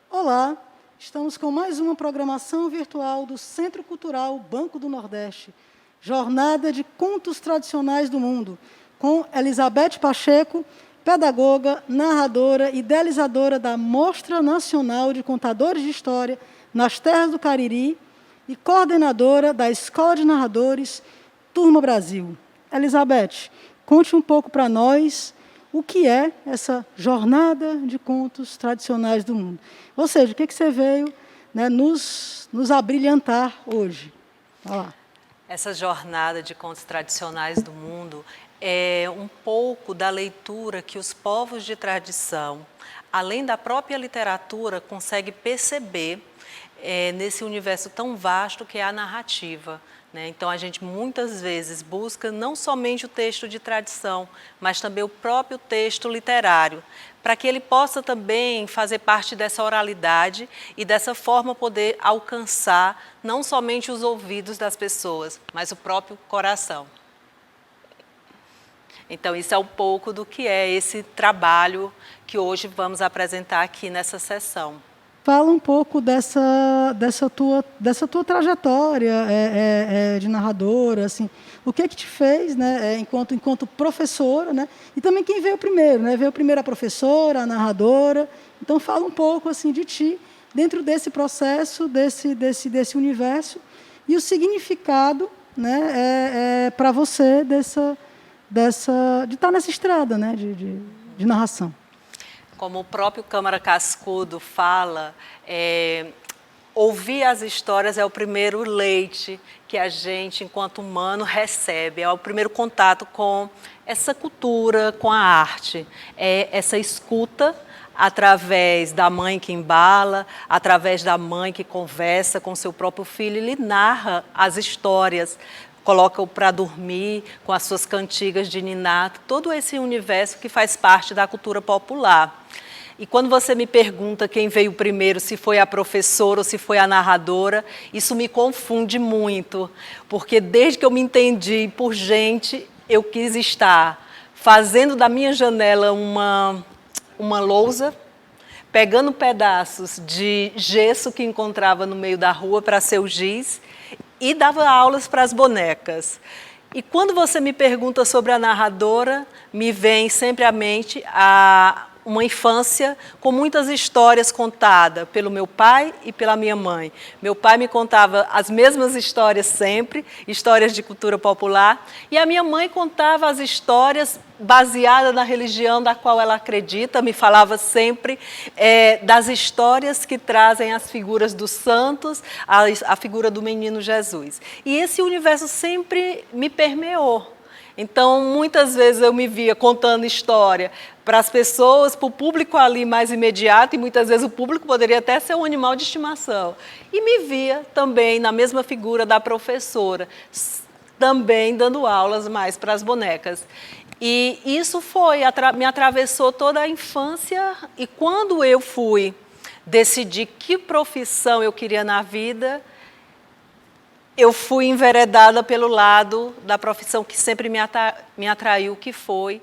Olá, estamos com mais uma programação virtual do Centro Cultural Banco do Nordeste, Jornada de Contos Tradicionais do Mundo, com Elizabeth Pacheco, pedagoga, narradora e idealizadora da Mostra Nacional de Contadores de História nas Terras do Cariri e coordenadora da Escola de Narradores Turma Brasil. Elizabeth, conte um pouco para nós o que é essa jornada de contos tradicionais do mundo. Ou seja, o que você veio, né, nos abrilhantar hoje? Vai lá. Essa jornada de contos tradicionais do mundo é um pouco da leitura que os povos de tradição, além da própria literatura, conseguem perceber nesse universo tão vasto que é a narrativa. Então, a gente muitas vezes busca não somente o texto de tradição, mas também o próprio texto literário, para que ele possa também fazer parte dessa oralidade e dessa forma poder alcançar não somente os ouvidos das pessoas, mas o próprio coração. Então, isso é um pouco do que é esse trabalho que hoje vamos apresentar aqui nessa sessão. Fala um pouco dessa tua trajetória de narradora, assim, o que te fez, né, enquanto professora, né, e também quem veio primeiro, né, veio primeiro a professora, a narradora. Então fala um pouco assim de ti dentro desse processo, desse universo e o significado, né, para você de estar nessa estrada, né, de narração. Como o próprio Câmara Cascudo fala, ouvir as histórias é o primeiro leite que a gente, enquanto humano, recebe. É o primeiro contato com essa cultura, com a arte. É essa escuta através da mãe que embala, através da mãe que conversa com seu próprio filho e lhe narra as histórias, coloca-o para dormir com as suas cantigas de niná, todo esse universo que faz parte da cultura popular. E quando você me pergunta quem veio primeiro, se foi a professora ou se foi a narradora, isso me confunde muito, porque desde que eu me entendi por gente, eu quis estar fazendo da minha janela uma lousa, pegando pedaços de gesso que encontrava no meio da rua para ser o giz, e dava aulas para as bonecas. E quando você me pergunta sobre a narradora, me vem sempre à mente uma infância com muitas histórias contadas pelo meu pai e pela minha mãe. Meu pai me contava as mesmas histórias sempre, histórias de cultura popular, e a minha mãe contava as histórias baseadas na religião da qual ela acredita, me falava sempre das histórias que trazem as figuras dos santos, a figura do menino Jesus. E esse universo sempre me permeou. Então, muitas vezes eu me via contando história para as pessoas, para o público ali mais imediato, e muitas vezes o público poderia até ser um animal de estimação. E me via também na mesma figura da professora, também dando aulas mais para as bonecas. E isso me atravessou toda a infância, e quando eu fui decidir que profissão eu queria na vida, eu fui enveredada pelo lado da profissão que sempre me atraiu, que foi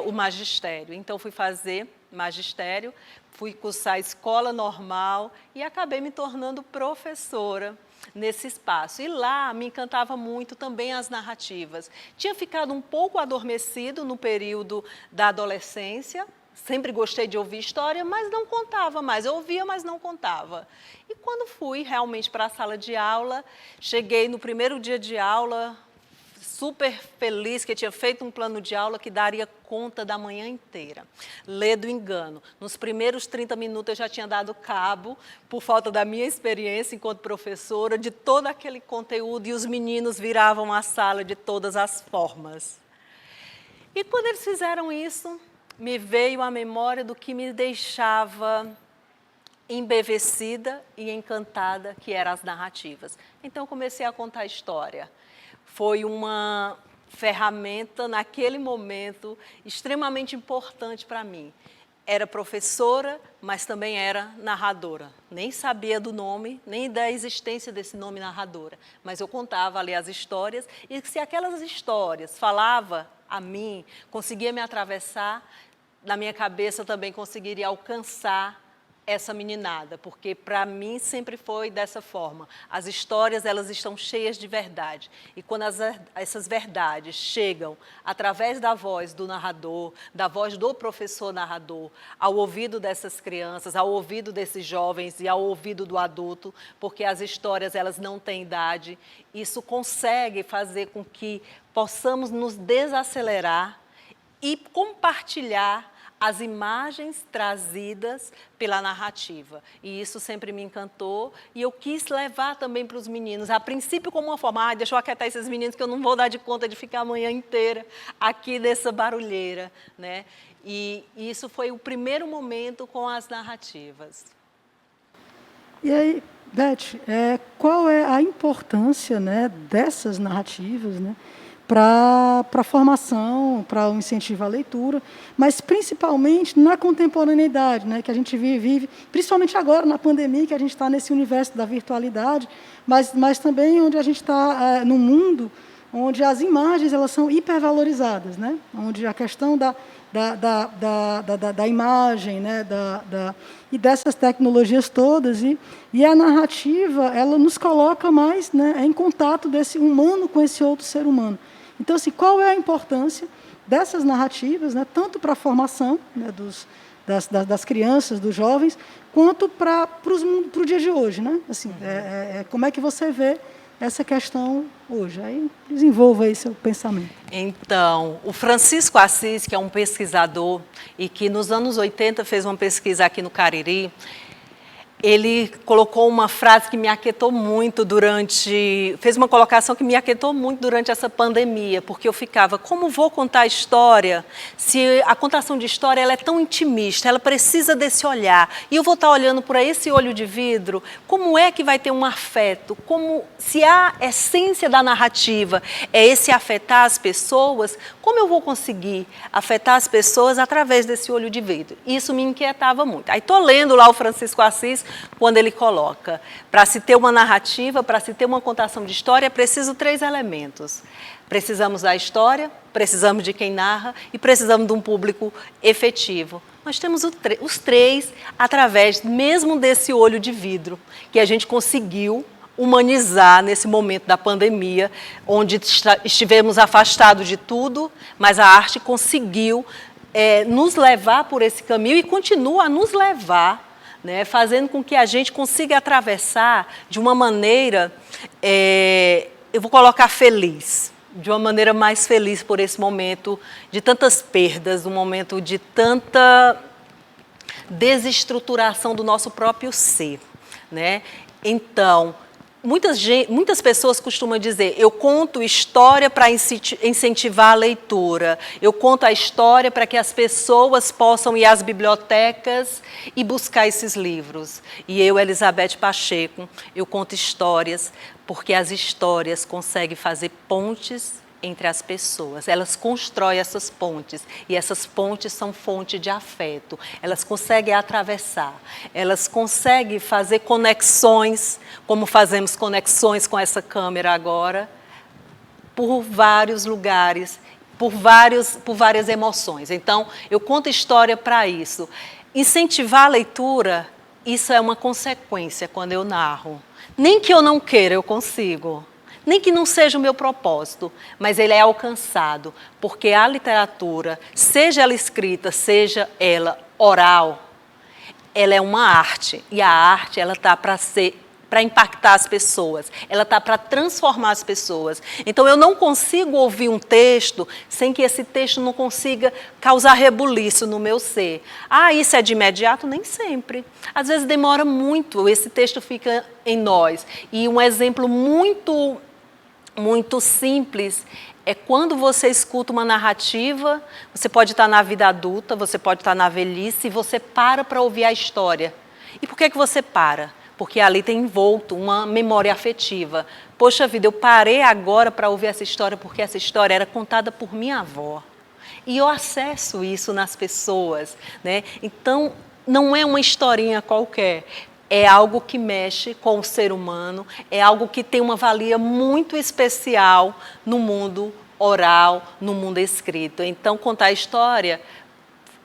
o magistério. Então, fui fazer magistério, fui cursar escola normal e acabei me tornando professora nesse espaço. E lá me encantava muito também as narrativas. Tinha ficado um pouco adormecido no período da adolescência. Sempre gostei de ouvir história, mas não contava mais. Eu ouvia, mas não contava. E quando fui realmente para a sala de aula, cheguei no primeiro dia de aula, super feliz que tinha feito um plano de aula que daria conta da manhã inteira. Lê do engano. Nos primeiros 30 minutos eu já tinha dado cabo, por falta da minha experiência enquanto professora, de todo aquele conteúdo, e os meninos viravam a sala de todas as formas. E quando eles fizeram isso, me veio a memória do que me deixava embevecida e encantada, que eram as narrativas. Então, comecei a contar a história. Foi uma ferramenta, naquele momento, extremamente importante para mim. era professora, mas também era narradora. Nem sabia do nome, nem da existência desse nome narradora. Mas eu contava ali as histórias, e se aquelas histórias falavam a mim, conseguia me atravessar, na minha cabeça eu também conseguiria alcançar essa meninada, porque para mim sempre foi dessa forma. As histórias, elas estão cheias de verdade, e quando essas verdades chegam através da voz do narrador, da voz do professor narrador, ao ouvido dessas crianças, ao ouvido desses jovens e ao ouvido do adulto, porque as histórias, elas não têm idade, isso consegue fazer com que possamos nos desacelerar e compartilhar as imagens trazidas pela narrativa. E isso sempre me encantou, e eu quis levar também para os meninos, a princípio como uma forma, deixa eu aquietar esses meninos que eu não vou dar de conta de ficar a manhã inteira aqui nessa barulheira, né? E isso foi o primeiro momento com as narrativas. E aí, Beth, qual é a importância, né, dessas narrativas, né, para a formação, para o incentivo à leitura, mas principalmente na contemporaneidade, né, que a gente vive, principalmente agora na pandemia, que a gente está nesse universo da virtualidade, mas também onde a gente está num mundo onde as imagens, elas são hipervalorizadas, né, onde a questão da imagem, né, e dessas tecnologias todas, e a narrativa, ela nos coloca mais, né, em contato desse humano com esse outro ser humano. Então, assim, qual é a importância dessas narrativas, né, tanto para a formação, né, das crianças, dos jovens, quanto para o dia de hoje, né? Assim, como é que você vê essa questão hoje? Aí desenvolva aí seu pensamento. Então, o Francisco Assis, que é um pesquisador e que nos anos 80 fez uma pesquisa aqui no Cariri, ele colocou uma frase que me aquietou muito fez uma colocação que me aquietou muito durante essa pandemia, porque eu ficava, como vou contar a história, se a contação de história ela é tão intimista, ela precisa desse olhar, e eu vou estar olhando por esse olho de vidro, como é que vai ter um afeto? Se a essência da narrativa é esse afetar as pessoas, como eu vou conseguir afetar as pessoas através desse olho de vidro? Isso me inquietava muito. Aí estou lendo lá o Francisco Assis, quando ele coloca, para se ter uma narrativa, para se ter uma contação de história, é preciso 3 elementos. Precisamos da história, precisamos de quem narra e precisamos de um público efetivo. Nós temos os 3 através mesmo desse olho de vidro, que a gente conseguiu humanizar nesse momento da pandemia, onde estivemos afastados de tudo, mas a arte conseguiu nos levar por esse caminho e continua a nos levar, né, fazendo com que a gente consiga atravessar de uma maneira, eu vou colocar feliz, de uma maneira mais feliz por esse momento de tantas perdas, um momento de tanta desestruturação do nosso próprio ser, né? Então, muitas pessoas costumam dizer, eu conto história para incentivar a leitura, eu conto a história para que as pessoas possam ir às bibliotecas e buscar esses livros. E eu, Elizabeth Pacheco, eu conto histórias porque as histórias conseguem fazer pontes entre as pessoas, elas constroem essas pontes, e essas pontes são fonte de afeto, elas conseguem atravessar, elas conseguem fazer conexões, como fazemos conexões com essa câmera agora, por vários lugares, por várias emoções. Então, eu conto história para isso. Incentivar a leitura, isso é uma consequência quando eu narro. Nem que eu não queira, eu consigo. Nem que não seja o meu propósito, mas ele é alcançado, porque a literatura, seja ela escrita, seja ela oral, ela é uma arte, e a arte ela está para impactar as pessoas, ela está para transformar as pessoas. Então, eu não consigo ouvir um texto sem que esse texto não consiga causar rebuliço no meu ser. Ah, isso é de imediato? Nem sempre. Às vezes demora muito, esse texto fica em nós. E um exemplo muito simples é quando você escuta uma narrativa, você pode estar na vida adulta, você pode estar na velhice, e você para ouvir a história. E por que você para? Porque ali tem envolto uma memória afetiva. Poxa vida, eu parei agora para ouvir essa história porque essa história era contada por minha avó. E eu acesso isso nas pessoas, né? Então, não é uma historinha qualquer. É algo que mexe com o ser humano, é algo que tem uma valia muito especial no mundo oral, no mundo escrito. Então, contar a história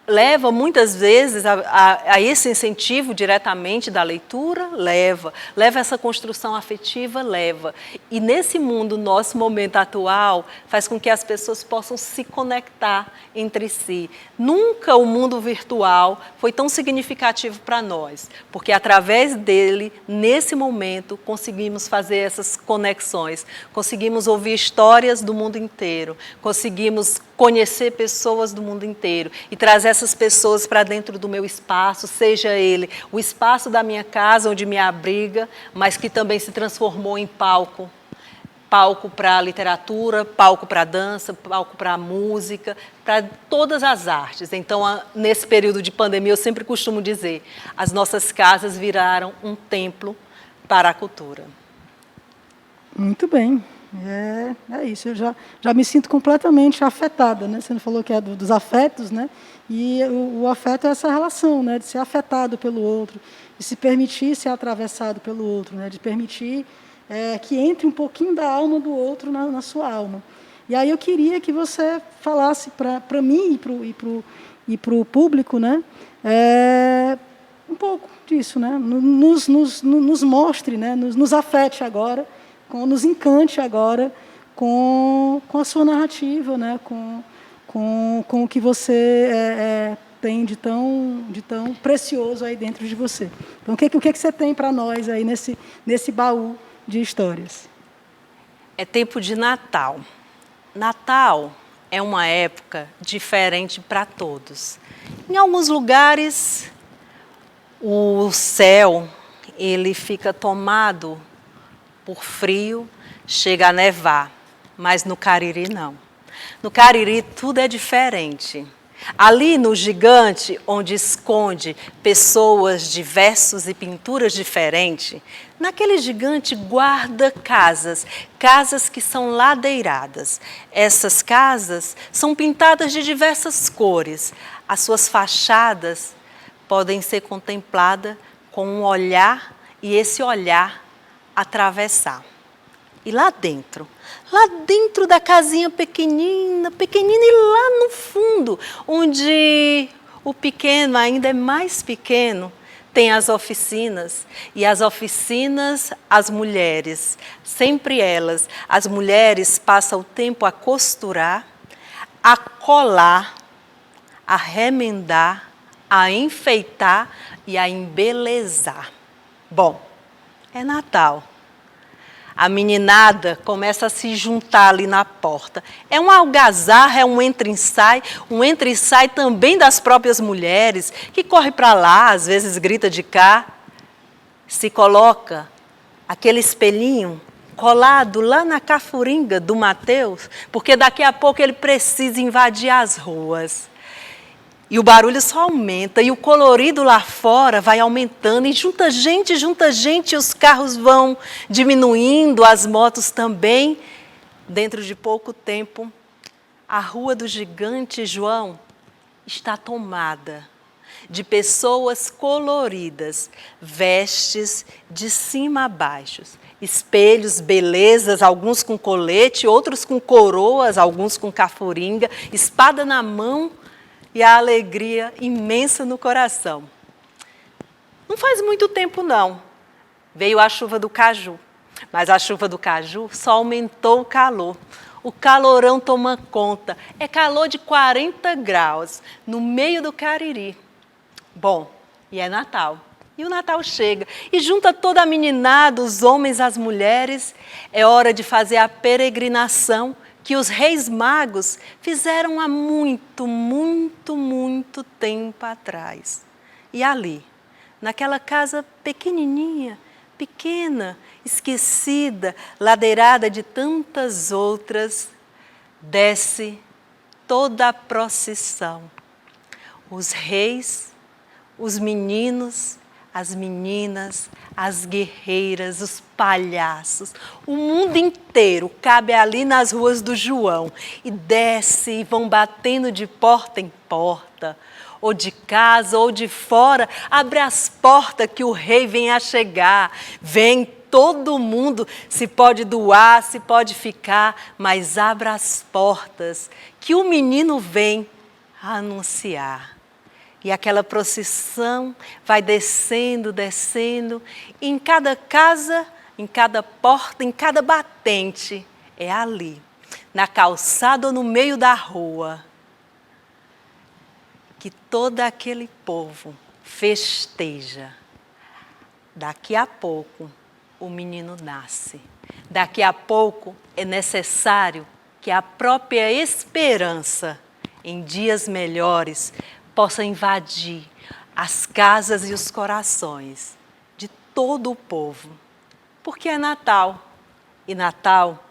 leva muitas vezes a esse incentivo diretamente da leitura, leva essa construção afetiva, leva. E nesse mundo, nosso momento atual, faz com que as pessoas possam se conectar entre si. Nunca o mundo virtual foi tão significativo para nós, porque através dele, nesse momento, conseguimos fazer essas conexões, conseguimos ouvir histórias do mundo inteiro, conseguimos conhecer pessoas do mundo inteiro e trazer essas pessoas para dentro do meu espaço, seja ele o espaço da minha casa, onde me abriga, mas que também se transformou em palco. Palco para a literatura, palco para a dança, palco para a música, para todas as artes. Então, nesse período de pandemia, eu sempre costumo dizer, as nossas casas viraram um templo para a cultura. Muito bem. É isso, eu já me sinto completamente afetada, né? Você falou que é dos afetos, né? E o afeto é essa relação, né? De ser afetado pelo outro, de se permitir ser atravessado pelo outro, né? De permitir que entre um pouquinho da alma do outro na sua alma. E aí eu queria que você falasse para mim e para o público, né? Um pouco disso, né? Nos mostre, né? Nos afete agora, nos encante agora com a sua narrativa, né? Com o que você tem de tão precioso aí dentro de você. Então, o que você tem para nós aí nesse baú de histórias? É tempo de Natal. Natal é uma época diferente para todos. Em alguns lugares, o céu ele fica tomado por frio, chega a nevar, mas no Cariri não. No Cariri tudo é diferente. Ali no gigante, onde esconde pessoas diversas e pinturas diferentes, naquele gigante guarda casas que são ladeiradas. Essas casas são pintadas de diversas cores. As suas fachadas podem ser contempladas com um olhar e esse olhar atravessar. E lá dentro da casinha pequenina, e lá no fundo, onde o pequeno ainda é mais pequeno, tem as oficinas. E as oficinas, as mulheres, sempre elas, as mulheres passam o tempo a costurar, a colar, a remendar, a enfeitar e a embelezar. Bom, é Natal. A meninada começa a se juntar ali na porta. É uma algazarra, é um entra e sai também das próprias mulheres, que corre para lá, às vezes grita de cá, se coloca aquele espelhinho colado lá na cafuringa do Mateus, porque daqui a pouco ele precisa invadir as ruas. E o barulho só aumenta, e o colorido lá fora vai aumentando, e junta gente, e os carros vão diminuindo, as motos também. Dentro de pouco tempo, a Rua do Gigante João está tomada de pessoas coloridas, vestes de cima a baixo, espelhos, belezas, alguns com colete, outros com coroas, alguns com cafuringa, espada na mão, e a alegria imensa no coração. Não faz muito tempo, não. Veio a chuva do caju, mas a chuva do caju só aumentou o calor. O calorão toma conta. É calor de 40 graus, no meio do Cariri. Bom, e é Natal. E o Natal chega e junta toda a meninada, os homens, as mulheres. É hora de fazer a peregrinação que os reis magos fizeram há muito, muito, muito tempo atrás. E ali, naquela casa pequenininha, pequena, esquecida, ladeirada de tantas outras, desce toda a procissão. Os reis, os meninos, as meninas, as guerreiras, os palhaços, o mundo inteiro cabe ali nas ruas do João e desce e vão batendo de porta em porta, ou de casa ou de fora, abre as portas que o rei vem a chegar, vem todo mundo, se pode doar, se pode ficar, mas abra as portas que o menino vem a anunciar. E aquela procissão vai descendo, descendo, e em cada casa, em cada porta, em cada batente, é ali, na calçada ou no meio da rua, que todo aquele povo festeja. Daqui a pouco, o menino nasce. Daqui a pouco, é necessário que a própria esperança, em dias melhores, possa invadir as casas e os corações de todo o povo. Porque é Natal, e Natal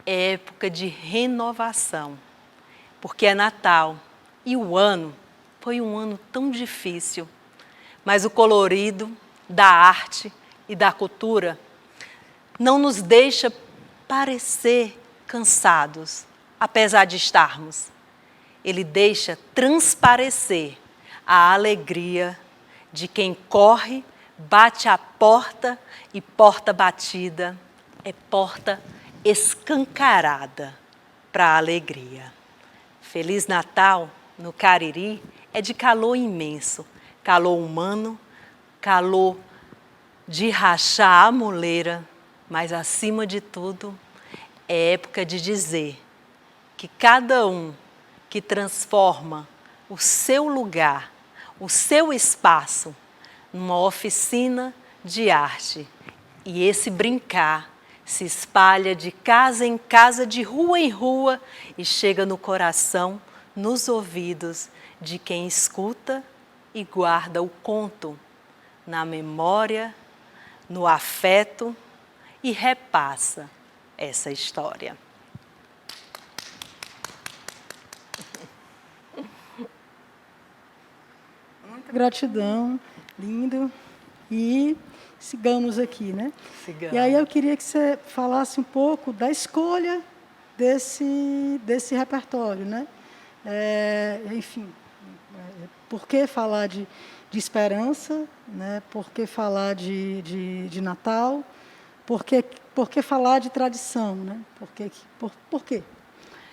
é época de renovação. Porque é Natal, e o ano foi um ano tão difícil, mas o colorido da arte e da cultura não nos deixa parecer cansados, apesar de estarmos. Ele deixa transparecer a alegria de quem corre, bate a porta e porta batida é porta escancarada para a alegria. Feliz Natal no Cariri é de calor imenso, calor humano, calor de rachar a moleira, mas acima de tudo é época de dizer que cada um que transforma o seu lugar, o seu espaço, numa oficina de arte. E esse brincar se espalha de casa em casa, de rua em rua e chega no coração, nos ouvidos de quem escuta e guarda o conto, na memória, no afeto e repassa essa história. Gratidão, lindo. E sigamos aqui, né? Sigamos. E aí eu queria que você falasse um pouco da escolha desse repertório, né? Enfim, por que falar de esperança, né? Por que falar de Natal? Por que falar de tradição, né? Por quê?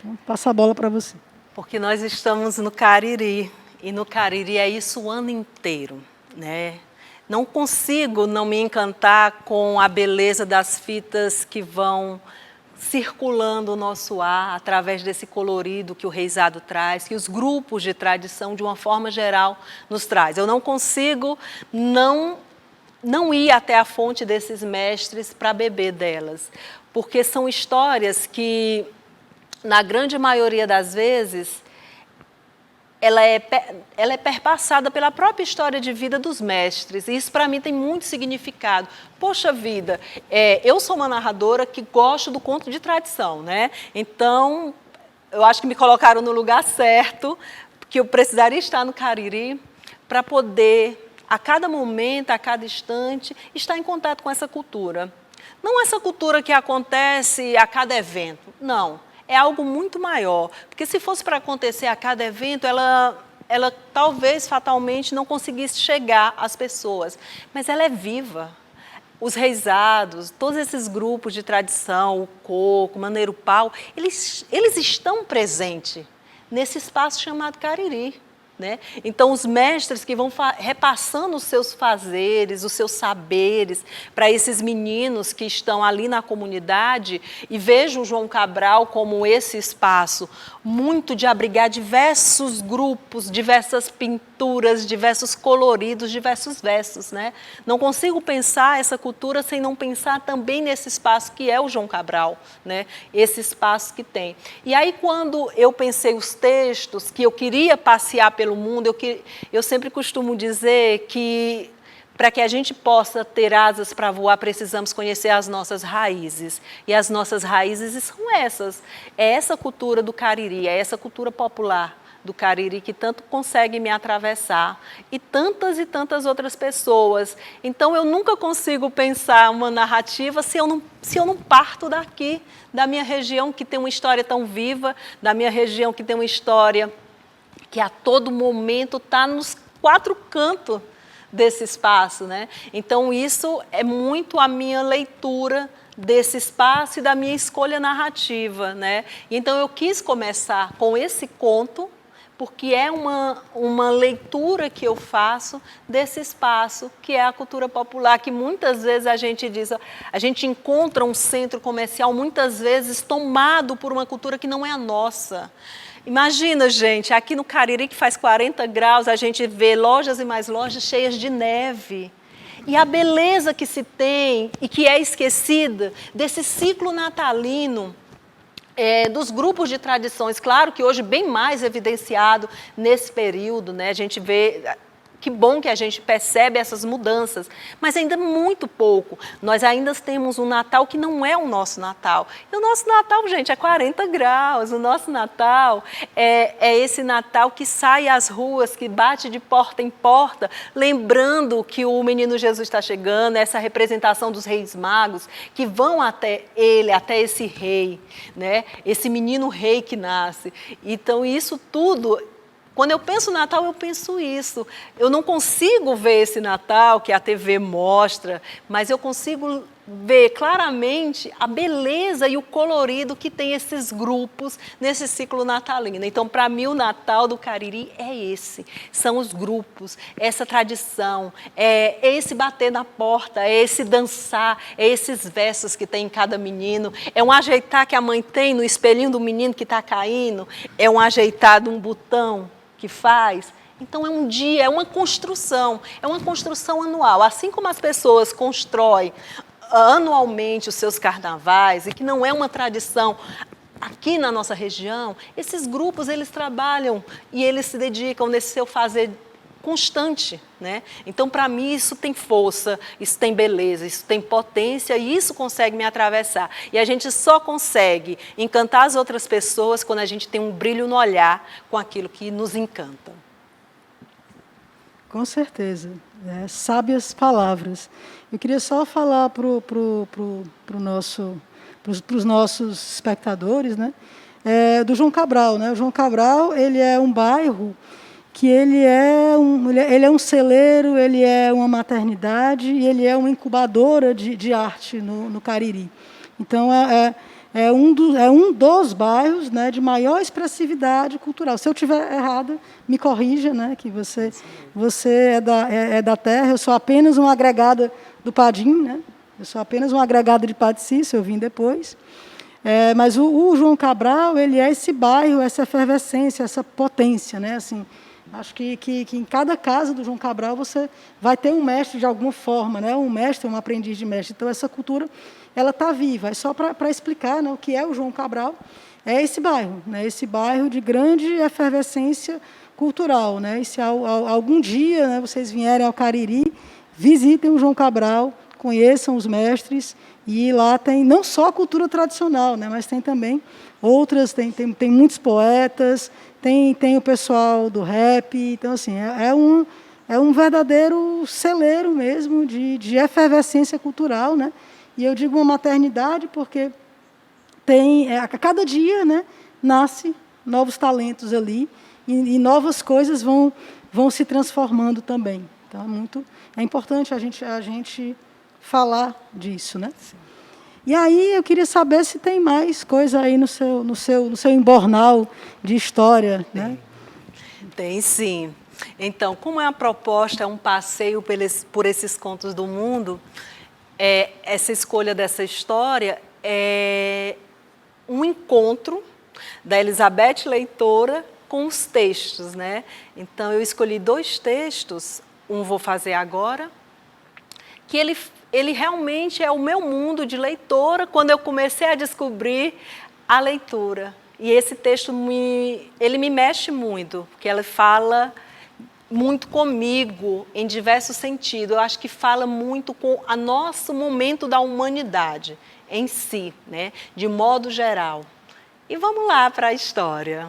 Então, passa a bola para você. Porque nós estamos no Cariri. E no Cariri é isso o ano inteiro, né? Não consigo não me encantar com a beleza das fitas que vão circulando o nosso ar através desse colorido que o Reisado traz, que os grupos de tradição, de uma forma geral, nos traz. Eu não consigo não ir até a fonte desses mestres para beber delas, porque são histórias que, na grande maioria das vezes, ela é perpassada pela própria história de vida dos mestres. E isso, para mim, tem muito significado. Poxa vida, eu sou uma narradora que gosto do conto de tradição, né? Então, eu acho que me colocaram no lugar certo, que eu precisaria estar no Cariri para poder, a cada momento, a cada instante, estar em contato com essa cultura. Não essa cultura que acontece a cada evento, não. É algo muito maior, porque se fosse para acontecer a cada evento, ela talvez fatalmente não conseguisse chegar às pessoas, mas ela é viva. Os reisados, todos esses grupos de tradição, o coco, o maneiro pau, eles estão presentes nesse espaço chamado Cariri. Né? Então, os mestres que vão repassando os seus fazeres, os seus saberes para esses meninos que estão ali na comunidade, e vejo o João Cabral como esse espaço muito de abrigar diversos grupos, diversas pinturas, diversos coloridos, diversos versos. Né? Não consigo pensar essa cultura sem não pensar também nesse espaço que é o João Cabral, né? Esse espaço que tem. E aí, quando eu pensei os textos, que eu queria passear pelo mundo, eu sempre costumo dizer que para que a gente possa ter asas para voar, precisamos conhecer as nossas raízes. E as nossas raízes são essas. É essa cultura do Cariri, é essa cultura popular do Cariri que tanto consegue me atravessar, e tantas outras pessoas. Então eu nunca consigo pensar uma narrativa se eu não parto daqui, da minha região que tem uma história tão viva, da minha região que tem uma história que a todo momento está nos quatro cantos desse espaço, né? Então isso é muito a minha leitura desse espaço e da minha escolha narrativa, né? Então eu quis começar com esse conto, porque é uma leitura que eu faço desse espaço que é a cultura popular, que muitas vezes a gente diz, a gente encontra um centro comercial muitas vezes tomado por uma cultura que não é a nossa. Imagina, gente, aqui no Cariri que faz 40 graus, a gente vê lojas e mais lojas cheias de neve. E a beleza que se tem e que é esquecida desse ciclo natalino, dos grupos de tradições, claro que hoje bem mais evidenciado nesse período, né? A gente vê, que bom que a gente percebe essas mudanças, mas ainda muito pouco. Nós ainda temos um Natal que não é o nosso Natal. E o nosso Natal, gente, é 40 graus. O nosso Natal é esse Natal que sai às ruas, que bate de porta em porta, lembrando que o menino Jesus está chegando, essa representação dos reis magos, que vão até ele, até esse rei, né? Esse menino rei que nasce. Então, isso tudo... Quando eu penso Natal, eu penso isso. Eu não consigo ver esse Natal que a TV mostra, mas eu consigo ver claramente a beleza e o colorido que tem esses grupos nesse ciclo natalino. Então, para mim, o Natal do Cariri é esse. São os grupos, essa tradição, é esse bater na porta, é esse dançar, é esses versos que tem em cada menino, é um ajeitar que a mãe tem no espelhinho do menino que está caindo, é um ajeitar de um botão que faz. Então é um dia, é uma construção anual. Assim como as pessoas constroem anualmente os seus carnavais, e que não é uma tradição aqui na nossa região, esses grupos, eles trabalham e eles se dedicam nesse seu fazer constante, né? Então, para mim, isso tem força, isso tem beleza, isso tem potência e isso consegue me atravessar. E a gente só consegue encantar as outras pessoas quando a gente tem um brilho no olhar com aquilo que nos encanta. Com certeza, sábias palavras. Eu queria só falar para os nossos espectadores, né? Do João Cabral, né? O João Cabral, ele é um bairro que ele é um celeiro, ele é uma maternidade e ele é uma incubadora de arte no Cariri. Então, é um dos bairros, né, de maior expressividade cultural. Se eu estiver errada, me corrija, né, que você é da terra, eu sou apenas uma agregada do Padim, né? Eu sou apenas uma agregada de Padicício, eu vim depois. Mas o João Cabral, ele é esse bairro, essa efervescência, essa potência, né? Assim, acho que em cada casa do João Cabral você vai ter um mestre de alguma forma, né? Um mestre, um aprendiz de mestre. Então, essa cultura ela está viva. É só para explicar, né, o que é o João Cabral. É esse bairro, né? Esse bairro de grande efervescência cultural, né? E se algum dia, né, vocês vierem ao Cariri, visitem o João Cabral, conheçam os mestres, e lá tem não só a cultura tradicional, né, mas tem também outras, tem muitos poetas, tem o pessoal do rap. Então, assim, é um verdadeiro celeiro mesmo de efervescência cultural, né? E eu digo uma maternidade porque a cada dia, né, nasce novos talentos ali e novas coisas vão se transformando também. Então, é importante a gente falar disso, né? Sim. E aí eu queria saber se tem mais coisa aí no seu embornal de história, né? Tem sim. Então, como é a proposta, é um passeio por esses contos do mundo, essa escolha dessa história é um encontro da Elizabeth Leitora com os textos, né? Então, eu escolhi 2 textos, um vou fazer agora, que ele realmente é o meu mundo de leitora quando eu comecei a descobrir a leitura. E esse texto ele me mexe muito, porque ele fala muito comigo em diversos sentidos. Eu acho que fala muito com o nosso momento da humanidade em si, né? De modo geral. E vamos lá para a história.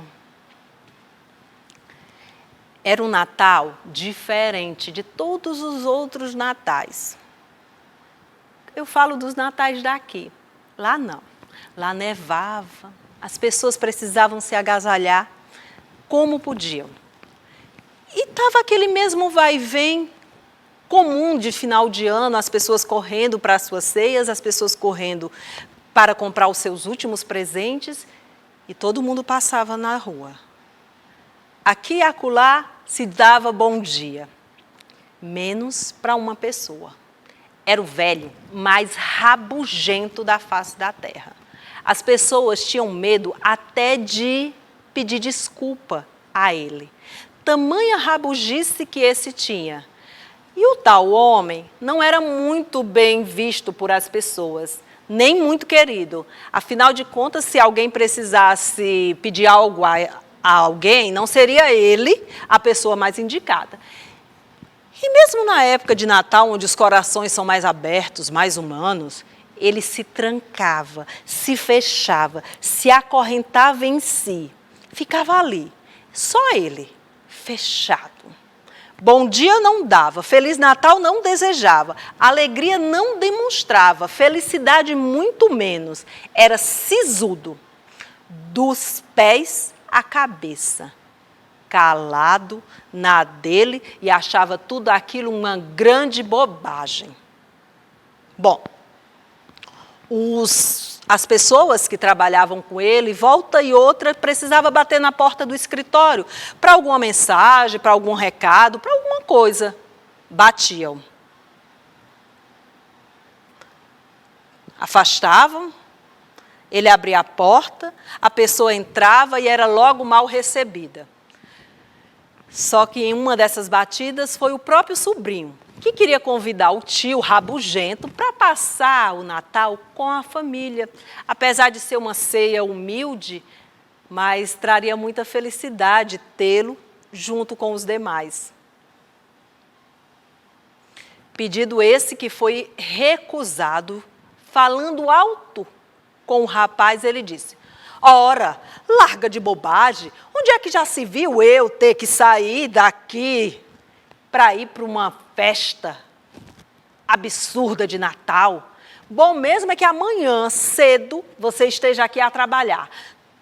Era um Natal diferente de todos os outros natais. Eu falo dos natais daqui. Lá não. Lá nevava, as pessoas precisavam se agasalhar como podiam. E estava aquele mesmo vai e vem comum de final de ano, as pessoas correndo para as suas ceias, as pessoas correndo para comprar os seus últimos presentes, e todo mundo passava na rua. Aqui e acolá se dava bom dia, menos para uma pessoa. Era o velho mais rabugento da face da terra. As pessoas tinham medo até de pedir desculpa a ele. Tamanha rabugice que esse tinha. E o tal homem não era muito bem visto por as pessoas, nem muito querido. Afinal de contas, se alguém precisasse pedir algo a alguém, não seria ele a pessoa mais indicada. E mesmo na época de Natal, onde os corações são mais abertos, mais humanos, ele se trancava, se fechava, se acorrentava em si. Ficava ali, só ele, fechado. Bom dia não dava, Feliz Natal não desejava, alegria não demonstrava, felicidade muito menos. Era sisudo, dos pés à cabeça, calado na dele e achava tudo aquilo uma grande bobagem. Bom, as pessoas que trabalhavam com ele, volta e outra, precisava bater na porta do escritório para alguma mensagem, para algum recado, para alguma coisa. Batiam. Afastavam, ele abria a porta, a pessoa entrava e era logo mal recebida. Só que em uma dessas batidas foi o próprio sobrinho, que queria convidar o tio rabugento para passar o Natal com a família. Apesar de ser uma ceia humilde, mas traria muita felicidade tê-lo junto com os demais. Pedido esse que foi recusado. Falando alto com o rapaz, ele disse: ora, larga de bobagem, onde é que já se viu eu ter que sair daqui para ir para uma festa absurda de Natal? Bom mesmo é que amanhã cedo você esteja aqui a trabalhar.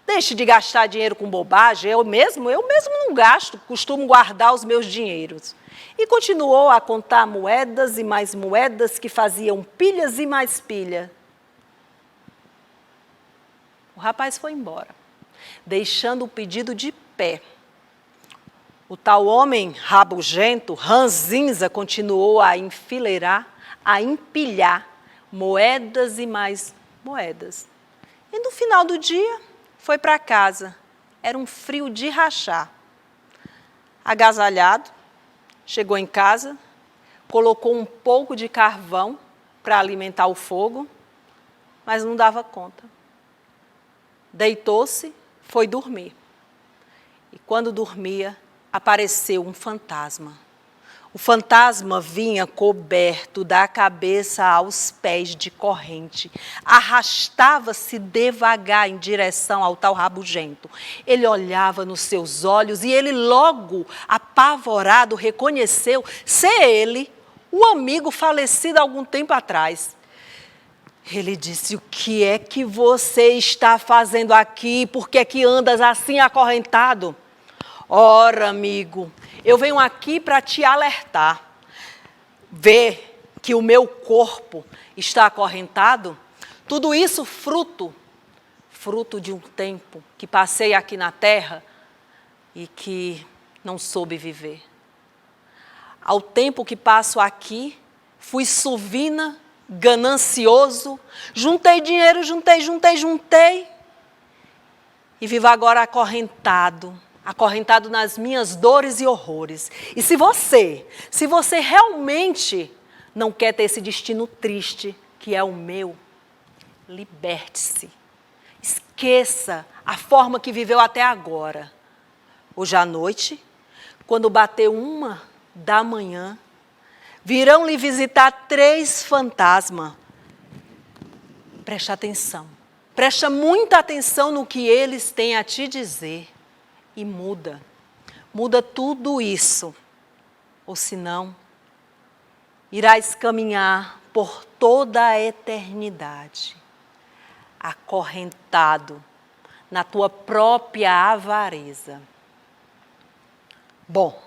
Deixe de gastar dinheiro com bobagem, eu mesmo não gasto, costumo guardar os meus dinheiros. E continuou a contar moedas e mais moedas que faziam pilhas e mais pilha. O rapaz foi embora, deixando o pedido de pé. O tal homem rabugento, ranzinza, continuou a enfileirar, a empilhar moedas e mais moedas. E no final do dia, foi para casa. Era um frio de rachar. Agasalhado, chegou em casa, colocou um pouco de carvão para alimentar o fogo, mas não dava conta. Deitou-se, foi dormir. E quando dormia, apareceu um fantasma. O fantasma vinha coberto da cabeça aos pés de corrente. Arrastava-se devagar em direção ao tal rabugento. Ele olhava nos seus olhos e ele logo, apavorado, reconheceu ser ele, o amigo falecido há algum tempo atrás. Ele disse: o que é que você está fazendo aqui? Por que é que andas assim acorrentado? Ora, amigo, eu venho aqui para te alertar. Ver que o meu corpo está acorrentado, tudo isso fruto de um tempo que passei aqui na terra e que não soube viver. Ao tempo que passo aqui, fui sovina, ganancioso, juntei dinheiro, juntei, e vivo agora acorrentado nas minhas dores e horrores. E se você realmente não quer ter esse destino triste, que é o meu, liberte-se. Esqueça a forma que viveu até agora. Hoje à noite, quando bater 1h, virão lhe visitar 3 fantasmas. Preste atenção. Presta muita atenção no que eles têm a te dizer. E muda. Muda tudo isso, ou senão, irás caminhar por toda a eternidade, acorrentado na tua própria avareza. Bom,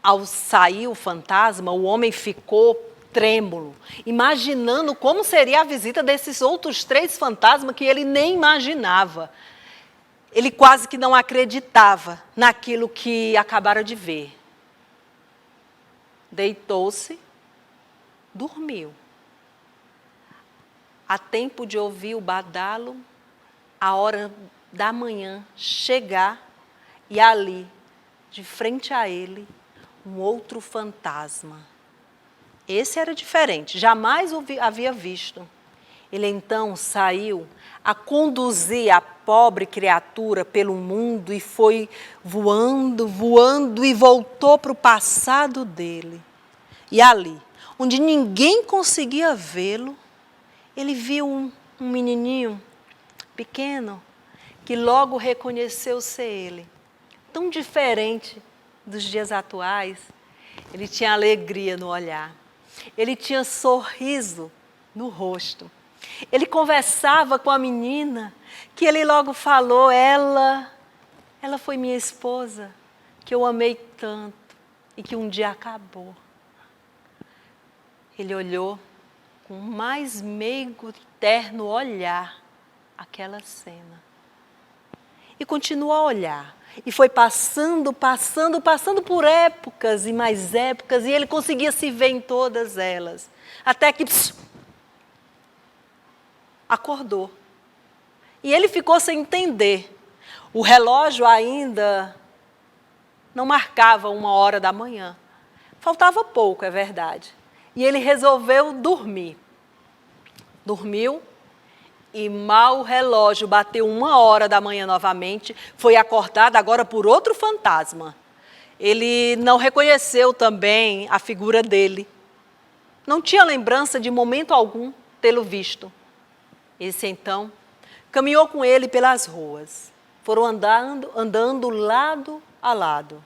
ao sair o fantasma, o homem ficou trêmulo, imaginando como seria a visita desses outros 3 fantasmas que ele nem imaginava. Ele quase que não acreditava naquilo que acabara de ver. Deitou-se, dormiu. Há tempo de ouvir o badalo, a hora da manhã chegar e ali, de frente a ele, um outro fantasma. Esse era diferente, jamais havia visto. Ele então saiu a conduzir a pobre criatura pelo mundo e foi voando, voando e voltou para o passado dele. E ali, onde ninguém conseguia vê-lo, ele viu um menininho pequeno que logo reconheceu ser ele. Tão diferente dos dias atuais, ele tinha alegria no olhar, ele tinha sorriso no rosto. Ele conversava com a menina, que ele logo falou, ela foi minha esposa, que eu amei tanto e que um dia acabou. Ele olhou com o mais meigo e terno olhar aquela cena. E continuou a olhar. E foi passando por épocas e mais épocas, e ele conseguia se ver em todas elas. Até que acordou. E ele ficou sem entender. O relógio ainda não marcava 1h da manhã. Faltava pouco, é verdade. E ele resolveu dormir. Dormiu e mal o relógio bateu 1h da manhã novamente, foi acordado agora por outro fantasma. Ele não reconheceu também a figura dele. Não tinha lembrança de momento algum tê-lo visto. Esse então caminhou com ele pelas ruas. Foram andando lado a lado.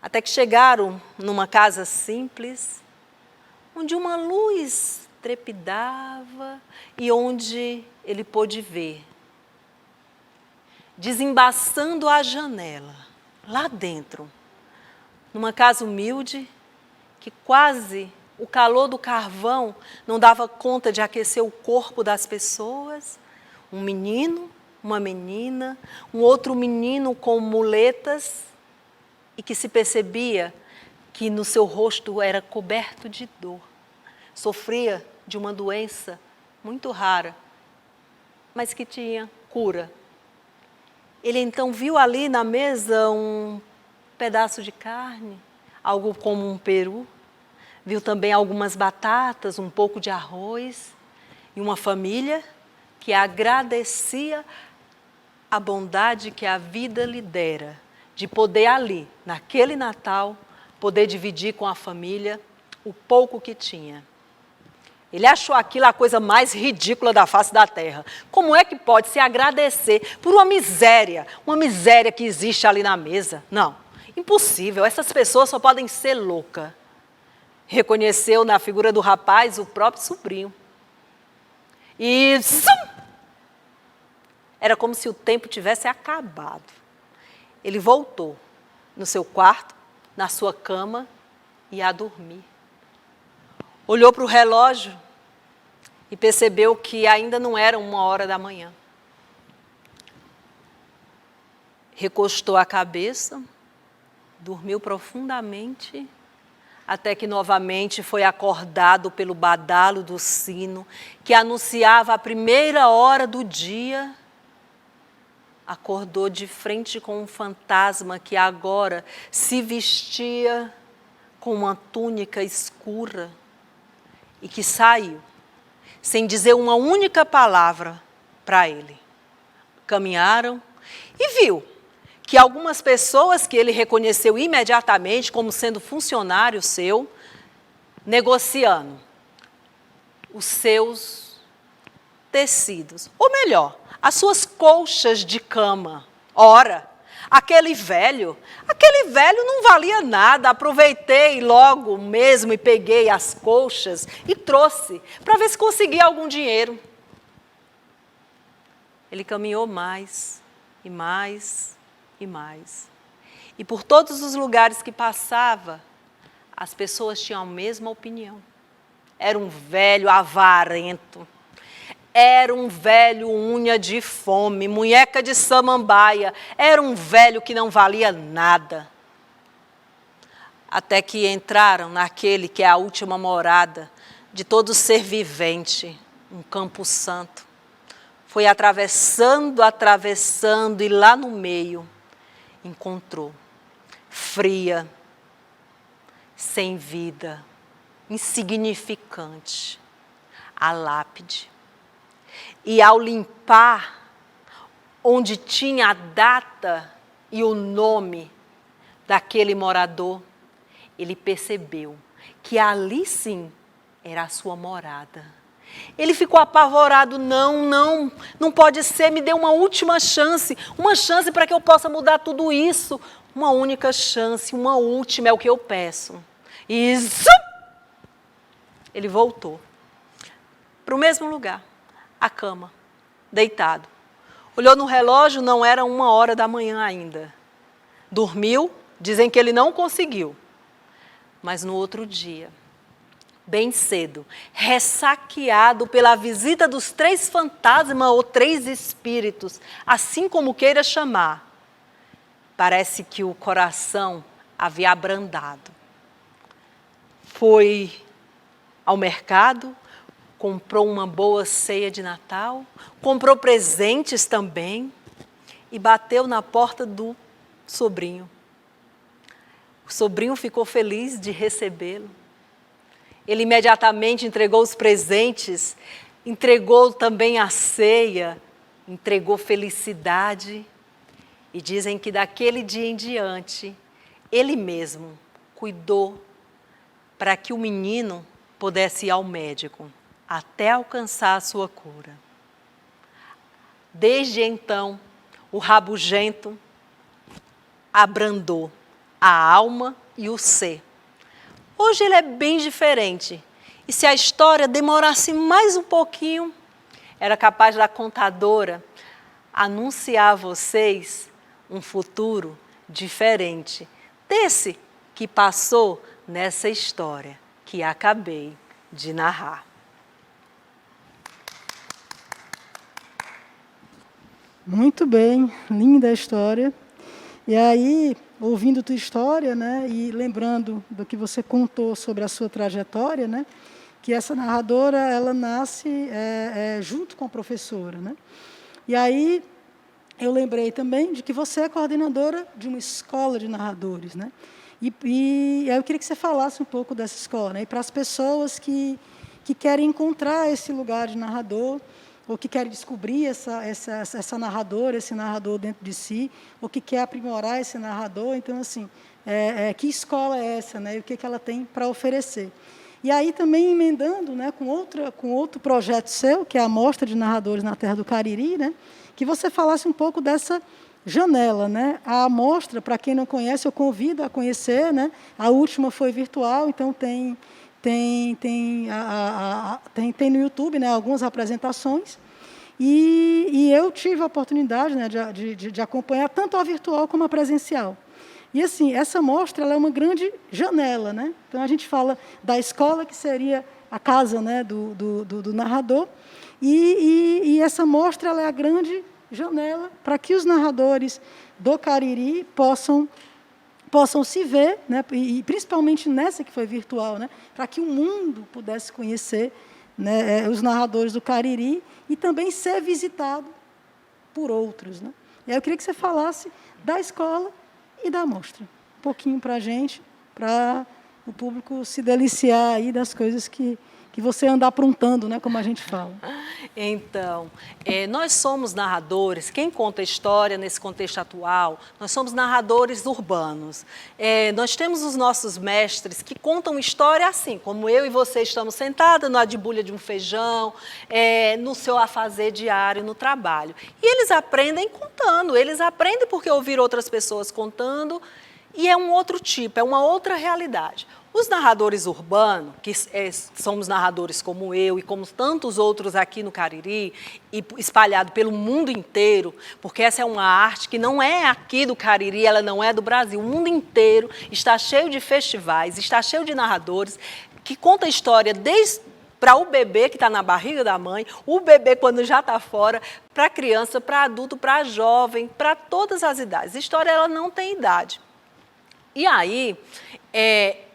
Até que chegaram numa casa simples, onde uma luz trepidava e onde ele pôde ver, desembaçando a janela, lá dentro, numa casa humilde, que quase o calor do carvão não dava conta de aquecer o corpo das pessoas, um menino, uma menina, um outro menino com muletas, e que se percebia que no seu rosto era coberto de dor. Sofria de uma doença muito rara, mas que tinha cura. Ele então viu ali na mesa um pedaço de carne, algo como um peru. Viu também algumas batatas, um pouco de arroz e uma família que agradecia a bondade que a vida lhe dera, de poder ali, naquele Natal, poder dividir com a família o pouco que tinha. Ele achou aquilo a coisa mais ridícula da face da terra. Como é que pode se agradecer por uma miséria que existe ali na mesa? Não, impossível, essas pessoas só podem ser loucas. Reconheceu na figura do rapaz o próprio sobrinho. E era como se o tempo tivesse acabado. Ele voltou no seu quarto, na sua cama, e a dormir. Olhou para o relógio e percebeu que ainda não era 1h da manhã. Recostou a cabeça, dormiu profundamente, até que novamente foi acordado pelo badalo do sino, que anunciava a 1h do dia. Acordou de frente com um fantasma que agora se vestia com uma túnica escura e que saiu, sem dizer uma única palavra para ele. Caminharam e viu que algumas pessoas que ele reconheceu imediatamente como sendo funcionário seu, negociando os seus tecidos, ou melhor, as suas colchas de cama. Ora, aquele velho não valia nada. Aproveitei logo mesmo e peguei as colchas e trouxe para ver se conseguia algum dinheiro. Ele caminhou mais e mais e mais. E por todos os lugares que passava, as pessoas tinham a mesma opinião. Era um velho avarento. Era um velho unha de fome, munheca de samambaia. Era um velho que não valia nada. Até que entraram naquele que é a última morada de todo ser vivente, um campo santo. Foi atravessando, atravessando e lá no meio encontrou, fria, sem vida, insignificante, a lápide. E ao limpar, onde tinha a data e o nome daquele morador, ele percebeu que ali sim era a sua morada. Ele ficou apavorado, não pode ser, me dê uma última chance, uma chance para que eu possa mudar tudo isso. Uma única chance, uma última é o que eu peço. E ele voltou para o mesmo lugar, a cama, deitado. Olhou no relógio, não era 1h da manhã ainda. Dormiu, dizem que ele não conseguiu. Mas no outro dia, bem cedo, ressaqueado pela visita dos 3 fantasmas ou 3 espíritos, assim como queira chamar, parece que o coração havia abrandado. Foi ao mercado, comprou uma boa ceia de Natal, comprou presentes também e bateu na porta do sobrinho. O sobrinho ficou feliz de recebê-lo. Ele imediatamente entregou os presentes, entregou também a ceia, entregou felicidade. E dizem que daquele dia em diante, ele mesmo cuidou para que o menino pudesse ir ao médico até alcançar a sua cura. Desde então, o rabugento abrandou a alma e o ser. Hoje ele é bem diferente. E se a história demorasse mais um pouquinho, era capaz da contadora anunciar a vocês um futuro diferente desse que passou nessa história que acabei de narrar. Muito bem, linda a história. E aí, ouvindo tua história, né, e lembrando do que você contou sobre a sua trajetória, né, que essa narradora ela nasce junto com a professora, né? E aí eu lembrei também de que você é coordenadora de uma escola de narradores, né? E eu queria que você falasse um pouco dessa escola, né? E para as pessoas que querem encontrar esse lugar de narrador, ou que querem descobrir essa narradora, esse narrador dentro de si, ou que quer aprimorar esse narrador. Então, assim, que escola é essa, né? E o que ela tem para oferecer? E aí também emendando, né, com outro projeto seu, que é a Mostra de Narradores na Terra do Cariri, né? Que você falasse um pouco dessa janela, né? A amostra, para quem não conhece, eu convido a conhecer, né? A última foi virtual, então tem no YouTube, né, algumas apresentações, e eu tive a oportunidade, né, de acompanhar tanto a virtual como a presencial. E assim, essa mostra ela é uma grande janela, né? Então a gente fala da escola, que seria a casa, né, do narrador, e essa mostra ela é a grande janela para que os narradores do Cariri possam se ver, né, e principalmente nessa que foi virtual, né, para que o mundo pudesse conhecer, né, os narradores do Cariri e também ser visitado por outros, né. E aí eu queria que você falasse da escola e da mostra, um pouquinho para a gente, para o público se deliciar aí das coisas que que você anda aprontando, né, como a gente fala. Então, nós somos narradores, quem conta história nesse contexto atual, nós somos narradores urbanos. Nós temos os nossos mestres que contam história assim, como eu e você estamos sentados na debulha de um feijão, no seu afazer diário, no trabalho. E eles aprendem contando, eles aprendem porque ouviram outras pessoas contando, e é um outro tipo, é uma outra realidade. Os narradores urbanos, que somos narradores como eu e como tantos outros aqui no Cariri, e espalhado pelo mundo inteiro, porque essa é uma arte que não é aqui do Cariri, ela não é do Brasil. O mundo inteiro está cheio de festivais, está cheio de narradores que contam a história desde para o bebê que está na barriga da mãe, o bebê quando já está fora, para criança, para adulto, para jovem, para todas as idades. A história ela não tem idade. E aí,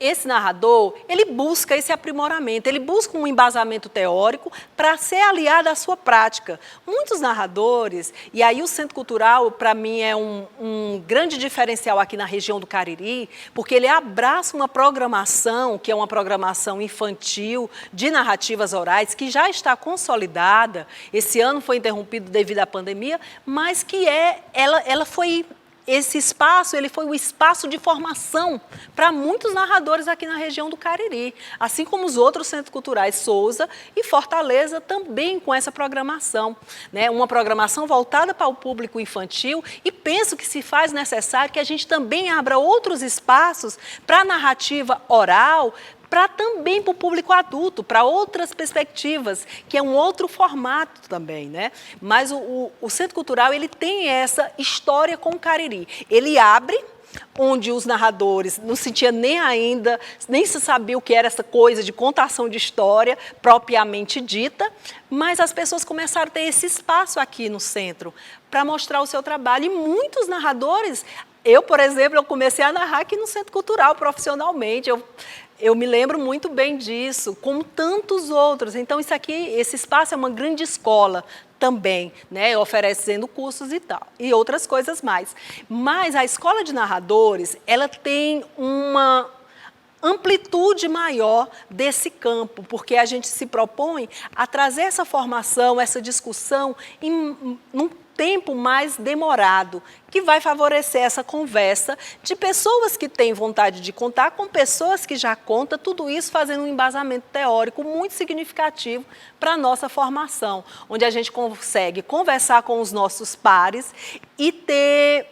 esse narrador, ele busca esse aprimoramento, ele busca um embasamento teórico para ser aliado à sua prática. Muitos narradores, e aí o Centro Cultural, para mim, é um grande diferencial aqui na região do Cariri, porque ele abraça uma programação, que é uma programação infantil, de narrativas orais, que já está consolidada. Esse ano foi interrompido devido à pandemia, mas que ela foi... Esse espaço, ele foi o espaço de formação para muitos narradores aqui na região do Cariri, assim como os outros centros culturais Sousa e Fortaleza também com essa programação, né? Uma programação voltada para o público infantil, e penso que se faz necessário que a gente também abra outros espaços para a narrativa oral, também para o público adulto, para outras perspectivas, que é um outro formato também, né? Mas o Centro Cultural, ele tem essa história com o Cariri. Ele abre, onde os narradores não sentiam nem se sabia o que era essa coisa de contação de história propriamente dita, mas as pessoas começaram a ter esse espaço aqui no centro para mostrar o seu trabalho. E muitos narradores, por exemplo, eu comecei a narrar aqui no Centro Cultural profissionalmente, eu me lembro muito bem disso, como tantos outros. Então, esse espaço é uma grande escola também, né, oferecendo cursos e tal, e outras coisas mais. Mas a escola de narradores, ela tem uma amplitude maior desse campo, porque a gente se propõe a trazer essa formação, essa discussão num tempo mais demorado, que vai favorecer essa conversa de pessoas que têm vontade de contar com pessoas que já contam, tudo isso fazendo um embasamento teórico muito significativo para a nossa formação, onde a gente consegue conversar com os nossos pares e ter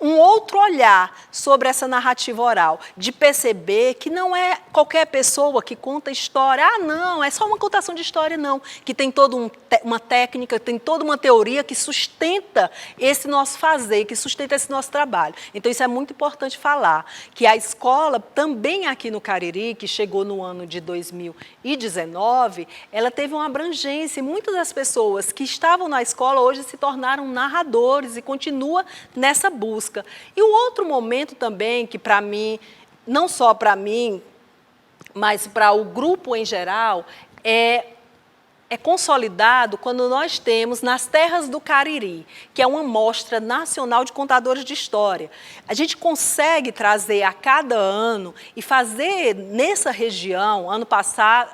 um outro olhar sobre essa narrativa oral, de perceber que não é qualquer pessoa que conta história, não, é só uma contação de história, não, que tem toda uma técnica, tem toda uma teoria que sustenta esse nosso fazer, que sustenta esse nosso trabalho. Então, isso é muito importante falar, que a escola, também aqui no Cariri, que chegou no ano de 2019, ela teve uma abrangência, e muitas das pessoas que estavam na escola hoje se tornaram narradores e continua nessa busca. E o outro momento também, que para mim, não só para mim, mas para o grupo em geral, é consolidado quando nós temos nas Terras do Cariri, que é uma mostra nacional de contadores de história. A gente consegue trazer a cada ano e fazer nessa região, ano passado,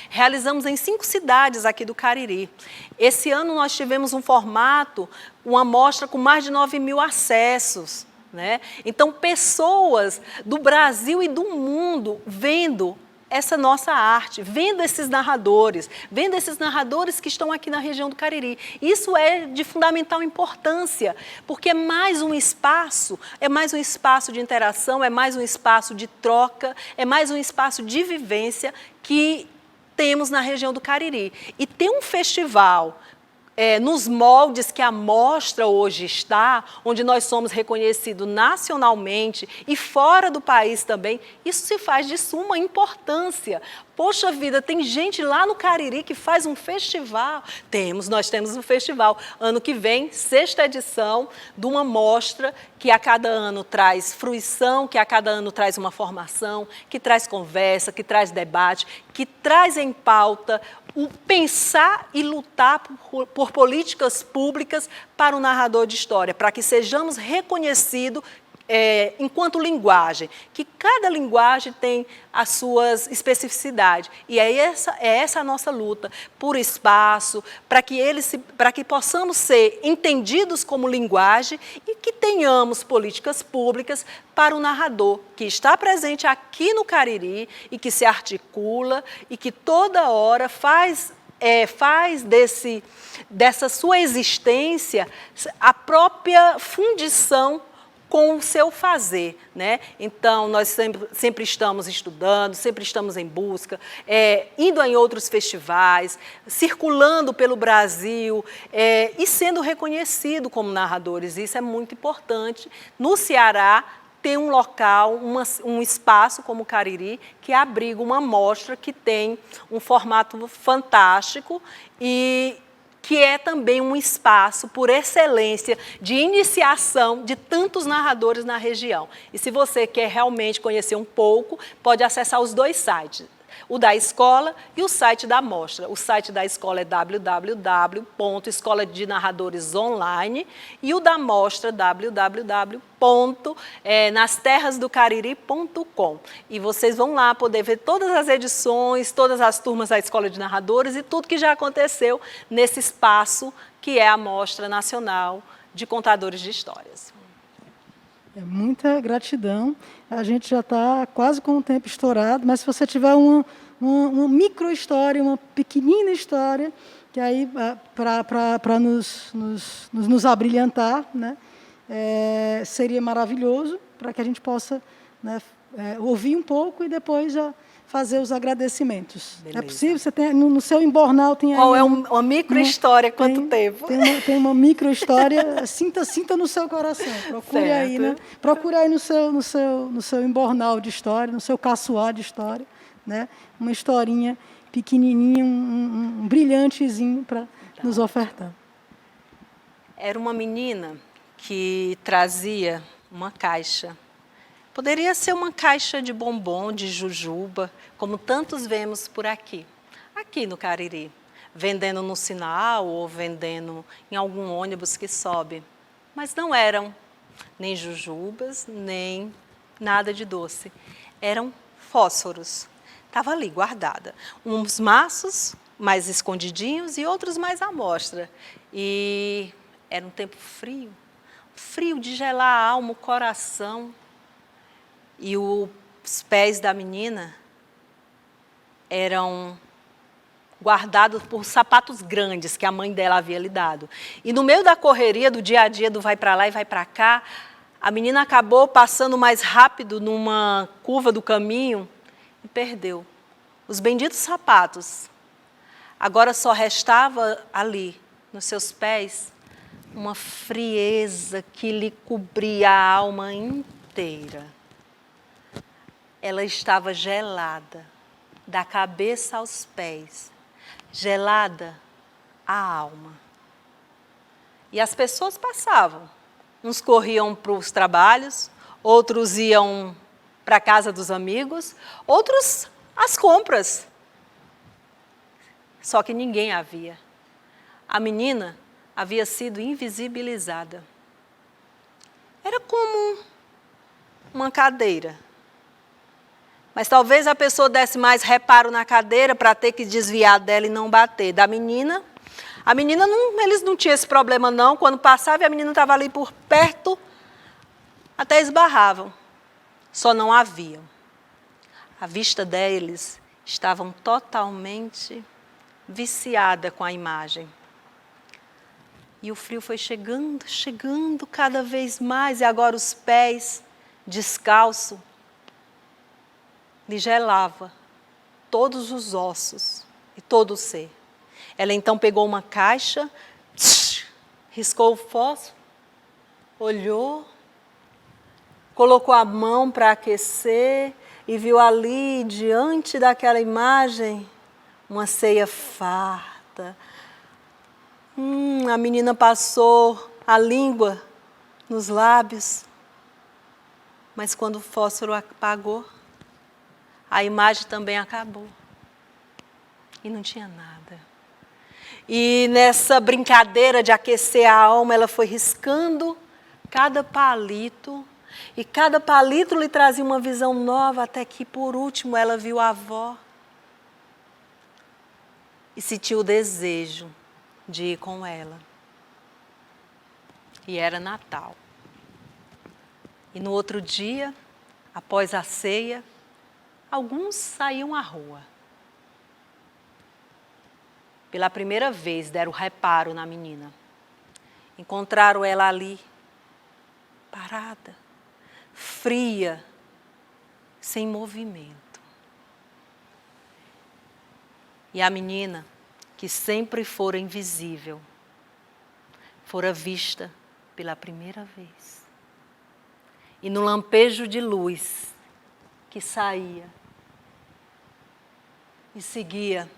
realizamos em 5 cidades aqui do Cariri. Esse ano nós tivemos um formato, uma mostra com mais de 9.000 acessos, né? Então, pessoas do Brasil e do mundo vendo essa nossa arte, vendo esses narradores que estão aqui na região do Cariri. Isso é de fundamental importância, porque é mais um espaço de interação, é mais um espaço de troca, é mais um espaço de vivência que temos na região do Cariri. E ter um festival nos moldes que a mostra hoje está, onde nós somos reconhecidos nacionalmente e fora do país também, isso se faz de suma importância. Poxa vida, tem gente lá no Cariri que faz um festival. Nós temos um festival. Ano que vem, 6ª edição de uma mostra que a cada ano traz fruição, que a cada ano traz uma formação, que traz conversa, que traz debate, que traz em pauta o pensar e lutar por políticas públicas para o narrador de história, para que sejamos reconhecidos enquanto linguagem, que cada linguagem tem as suas especificidades. E é essa a nossa luta por espaço, para que possamos ser entendidos como linguagem e que tenhamos políticas públicas para o narrador, que está presente aqui no Cariri e que se articula e que toda hora faz dessa sua existência a própria fundição com o seu fazer, né? Então, nós sempre estamos estudando, sempre estamos em busca, indo em outros festivais, circulando pelo Brasil e sendo reconhecido como narradores. Isso é muito importante. No Ceará, tem um local, um espaço como o Cariri, que abriga uma mostra que tem um formato fantástico e que é também um espaço, por excelência, de iniciação de tantos narradores na região. E se você quer realmente conhecer um pouco, pode acessar os dois sites, o da escola e o site da mostra. O site da escola é www.escoladenarradoresonline e o da mostra www.nasterrasdocariri.com. E vocês vão lá poder ver todas as edições, todas as turmas da Escola de Narradores e tudo que já aconteceu nesse espaço que é a Mostra Nacional de Contadores de Histórias. Muita gratidão. A gente já está quase com o tempo estourado, mas se você tiver uma micro-história, uma pequenina história, que aí para nos abrilhantar, né, seria maravilhoso, para que a gente possa, né, ouvir um pouco e depois já fazer os agradecimentos. Beleza. É possível? Você tem, no seu embornal tem aí... Qual é uma micro-história? Quanto tempo? Tem uma micro-história, sinta no seu coração. Procure certo. Aí, né? Procure aí no seu embornal de história, no seu caçoar de história, né? Uma historinha pequenininha, um brilhantezinho para nos ofertar. Era uma menina que trazia uma caixa. Poderia ser uma caixa de bombom, de jujuba, como tantos vemos por aqui no Cariri, vendendo no sinal ou vendendo em algum ônibus que sobe. Mas não eram nem jujubas, nem nada de doce. Eram fósforos. Estava ali, guardada. Uns maços mais escondidinhos e outros mais à mostra. E era um tempo frio, frio de gelar a alma, o coração. E os pés da menina eram guardados por sapatos grandes que a mãe dela havia lhe dado. E no meio da correria do dia a dia, do vai para lá e vai para cá, a menina acabou passando mais rápido numa curva do caminho e perdeu os benditos sapatos. Agora só restava ali, nos seus pés, uma frieza que lhe cobria a alma inteira. Ela estava gelada, da cabeça aos pés, gelada a alma. E as pessoas passavam. Uns corriam para os trabalhos, outros iam para a casa dos amigos, outros às compras. Só que ninguém a via. A menina havia sido invisibilizada. Era como uma cadeira. Mas talvez a pessoa desse mais reparo na cadeira para ter que desviar dela e não bater. Da menina, a menina eles não tinham esse problema não. Quando passava e a menina estava ali por perto, até esbarravam. Só não a viam. A vista deles estavam totalmente viciada com a imagem. E o frio foi chegando cada vez mais. E agora os pés, descalços, lhe gelava todos os ossos e todo o ser. Ela então pegou uma caixa, riscou o fósforo, olhou, colocou a mão para aquecer e viu ali, diante daquela imagem, uma ceia farta. A menina passou a língua nos lábios, mas quando o fósforo apagou, a imagem também acabou. E não tinha nada. E nessa brincadeira de aquecer a alma, ela foi riscando cada palito E cada palito lhe trazia uma visão nova, até que, por último, ela viu a avó e sentiu o desejo de ir com ela. E era Natal. E no outro dia, após a ceia, alguns saíam à rua. Pela primeira vez deram reparo na menina. Encontraram ela ali, parada, fria, sem movimento. E a menina, que sempre fora invisível, fora vista pela primeira vez. E no lampejo de luz que saía e seguia,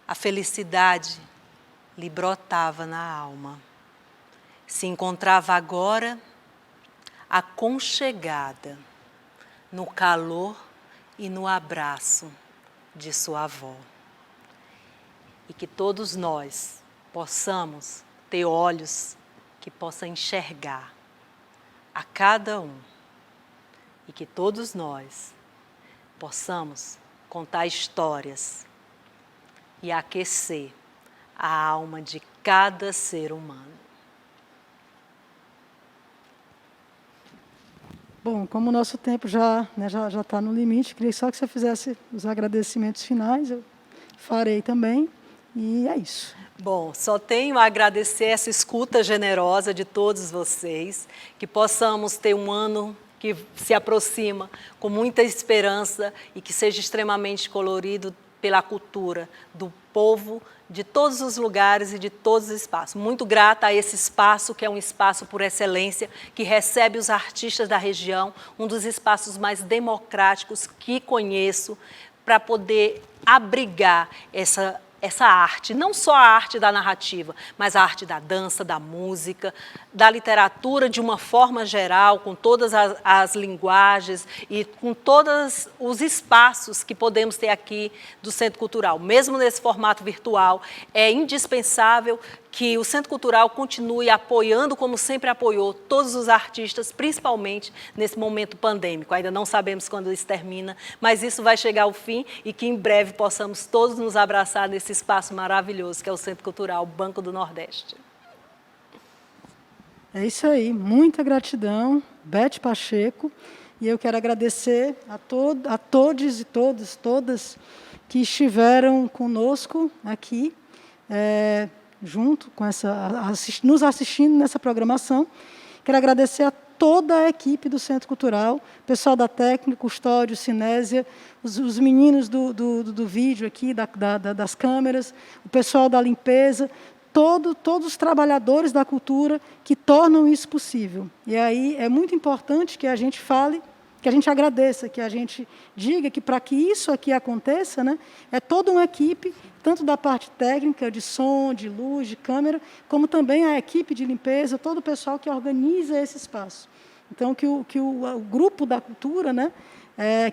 a felicidade lhe brotava na alma. Se encontrava agora aconchegada no calor e no abraço de sua avó. E que todos nós possamos ter olhos que possam enxergar a cada um. E que todos nós possamos contar histórias e aquecer a alma de cada ser humano. Bom, como o nosso tempo já está no limite, queria só que você fizesse os agradecimentos finais, eu farei também, e é isso. Bom, só tenho a agradecer essa escuta generosa de todos vocês, que possamos ter um ano que se aproxima com muita esperança e que seja extremamente colorido pela cultura do povo, de todos os lugares e de todos os espaços. Muito grata a esse espaço, que é um espaço por excelência, que recebe os artistas da região, um dos espaços mais democráticos que conheço, para poder abrigar essa arte, não só a arte da narrativa, mas a arte da dança, da música, da literatura de uma forma geral, com todas as linguagens e com todos os espaços que podemos ter aqui do Centro Cultural. Mesmo nesse formato virtual, é indispensável que o Centro Cultural continue apoiando, como sempre apoiou, todos os artistas, principalmente nesse momento pandêmico. Ainda não sabemos quando isso termina, mas isso vai chegar ao fim e que em breve possamos todos nos abraçar nesse espaço maravilhoso que é o Centro Cultural Banco do Nordeste. É isso aí, muita gratidão, Beth Pacheco, e eu quero agradecer a todos e todas que estiveram conosco aqui, junto com nos assistindo nessa programação. Quero agradecer a toda a equipe do Centro Cultural, pessoal da técnica, custódio, cinésia, os meninos do vídeo aqui, das câmeras, o pessoal da limpeza, todos os trabalhadores da cultura que tornam isso possível. E aí é muito importante que a gente fale, que a gente agradeça, que a gente diga que para que isso aqui aconteça, né, é toda uma equipe, tanto da parte técnica, de som, de luz, de câmera, como também a equipe de limpeza, todo o pessoal que organiza esse espaço. Então, que o grupo da cultura, né,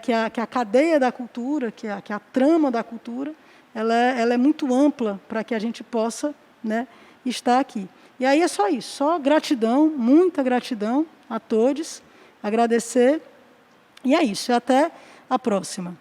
que a cadeia da cultura, que a trama da cultura, ela é muito ampla para que a gente possa, né, estar aqui. E aí é só isso, só gratidão, muita gratidão a todos, agradecer, e é isso, até a próxima.